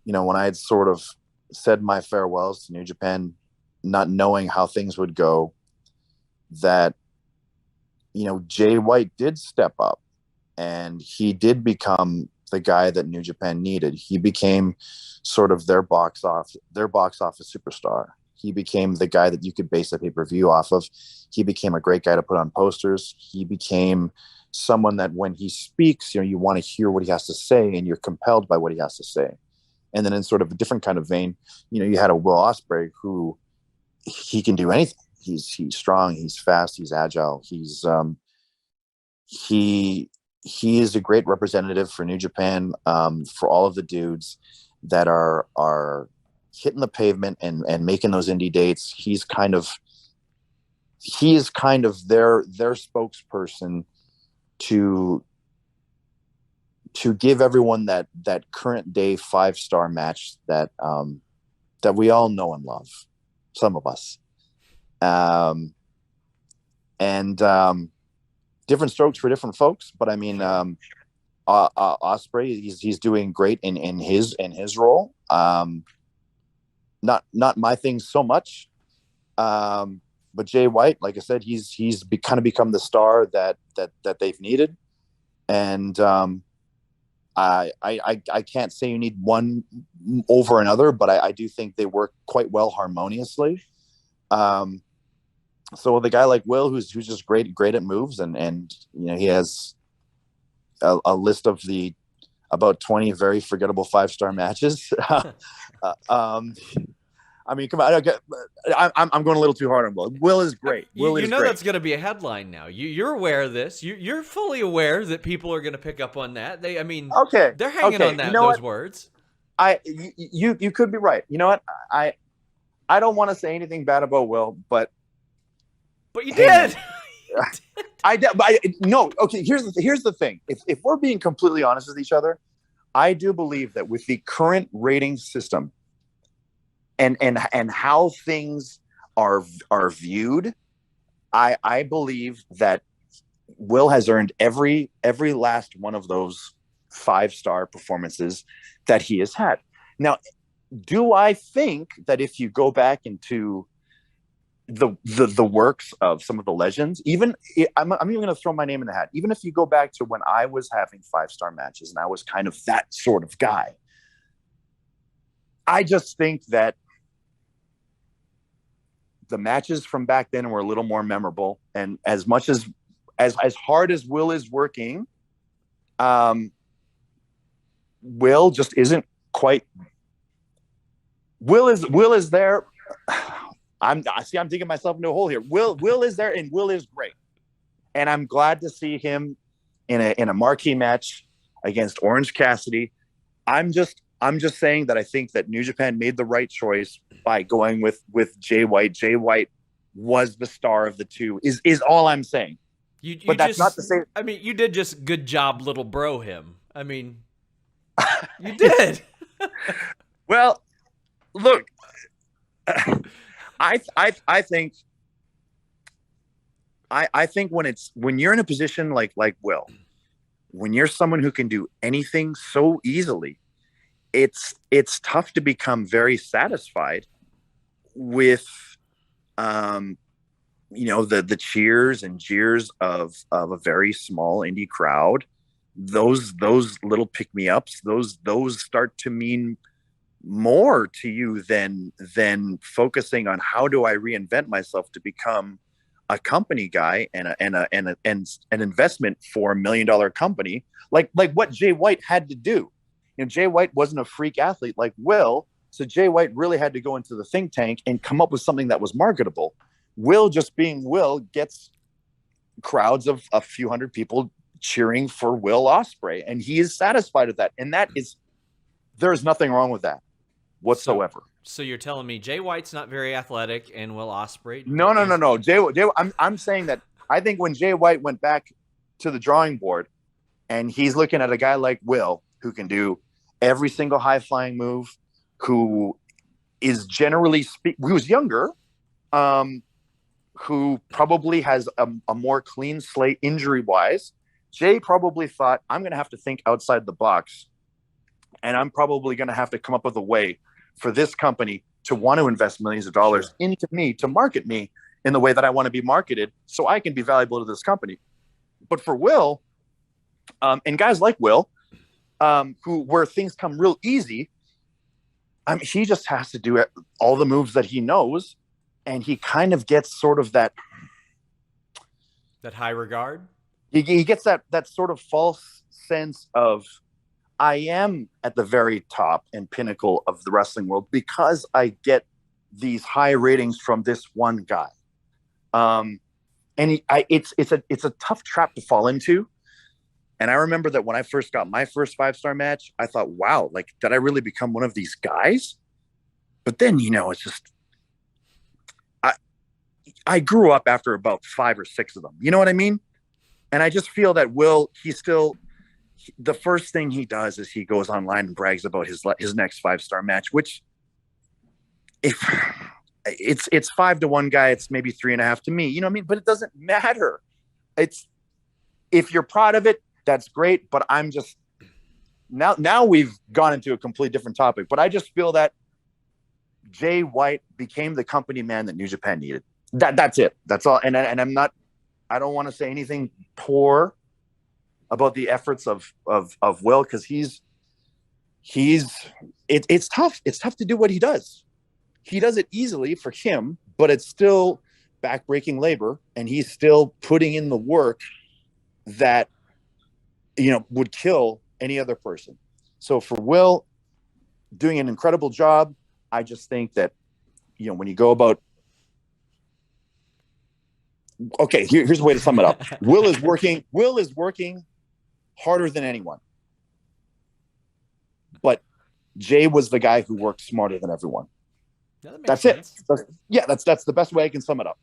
when I had sort of said my farewells to New Japan, not knowing how things would go, that, Jay White did step up and he did become the guy that New Japan needed. He became sort of their box office superstar. He became the guy that you could base a pay-per-view off of. He became a great guy to put on posters. He became someone that when he speaks, you want to hear what he has to say and you're compelled by what he has to say. And then in sort of a different kind of vein, you had a Will Ospreay who he can do anything. He's strong, he's fast, he's agile. He is a great representative for New Japan, for all of the dudes that are hitting the pavement and making those indie dates. He is kind of their spokesperson to give everyone that current day 5-star match that we all know and love, some of us. And different strokes for different folks, but I mean, Ospreay, he's doing great in his role. Not my thing so much. But Jay White, like I said, he's kind of become the star that they've needed. And I can't say you need one over another, but I do think they work quite well harmoniously. So with a guy like Will, who's just great at moves, and he has a list of the about 20 very forgettable 5-star matches. I mean, come on, I'm going a little too hard on Will. Will is great. Will is great. That's going to be a headline now. You're aware of this. You're fully aware that people are going to pick up on that. They're hanging on that those words. You could be right. You know what? I don't want to say anything bad about Will, but you did. No. Okay. Here's the thing. If we're being completely honest with each other, I do believe that with the current rating system and how things are viewed, I believe that Will has earned every last one of those 5-star performances that he has had. Now, do I think that if you go back into the works of some of the legends, I'm even going to throw my name in the hat. Even if you go back to when I was having 5-star matches and I was kind of that sort of guy, I just think that the matches from back then were a little more memorable. And as much as hard as Will is working, Will just isn't quite. Will is there. I'm digging myself into a hole here. Will is there, and Will is great, and I'm glad to see him in a marquee match against Orange Cassidy. I'm just saying that I think that New Japan made the right choice by going with Jay White. Jay White was the star of the two. Is all I'm saying. But that's not to say. I mean, you did just good job, little bro. Him. I mean, you did. Well, look. I think when you're in a position like Will, when you're someone who can do anything so easily, it's tough to become very satisfied with the cheers and jeers of a very small indie crowd. Those little pick-me-ups, those start to mean more to you than focusing on how do I reinvent myself to become a company guy and an investment for $1 million company, like what Jay White had to do. Jay White wasn't a freak athlete like Will, so Jay White really had to go into the think tank and come up with something that was marketable. Will, just being Will, gets crowds of a few hundred people cheering for Will Ospreay, and he is satisfied with that, and there's nothing wrong with that whatsoever. So you're telling me Jay White's not very athletic and Will Ospreay? No. Jay, I'm saying that I think when Jay White went back to the drawing board and he's looking at a guy like Will who can do every single high flying move, who is who's younger, who probably has a more clean slate injury wise. Jay probably thought, I'm going to have to think outside the box And I'm probably going to have to come up with a way for this company to want to invest millions of dollars into me, to market me in the way that I want to be marketed, so I can be valuable to this company. But for Will, and guys like Will, where things come real easy, he just has to do all the moves that he knows, and he kind of gets sort of that high regard. He gets that sort of false sense of, I am at the very top and pinnacle of the wrestling world because I get these high ratings from this one guy. It's a tough trap to fall into. And I remember that when I first got my first 5-star match, I thought, wow, like, did I really become one of these guys? But then, it's just, I grew up after about 5 or 6 of them. You know what I mean? And I just feel that Will, the first thing he does is he goes online and brags about his next 5-star match, which, if it's 5 to 1 guy, it's maybe 3.5 to me. You know what I mean? But it doesn't matter. If you're proud of it, that's great. But I'm just now we've gone into a completely different topic. But I just feel that Jay White became the company man that New Japan needed. That's it. That's all. And I don't want to say anything poor about the efforts of Will, because it's tough. It's tough to do what he does. He does it easily for him, but it's still backbreaking labor, and he's still putting in the work that would kill any other person. So for Will, doing an incredible job. I just think that when you go about, okay, here's a way to sum it up. Will is working harder than anyone. But Jay was the guy who worked smarter than everyone. Yeah, that's sense. It. That's the best way I can sum it up.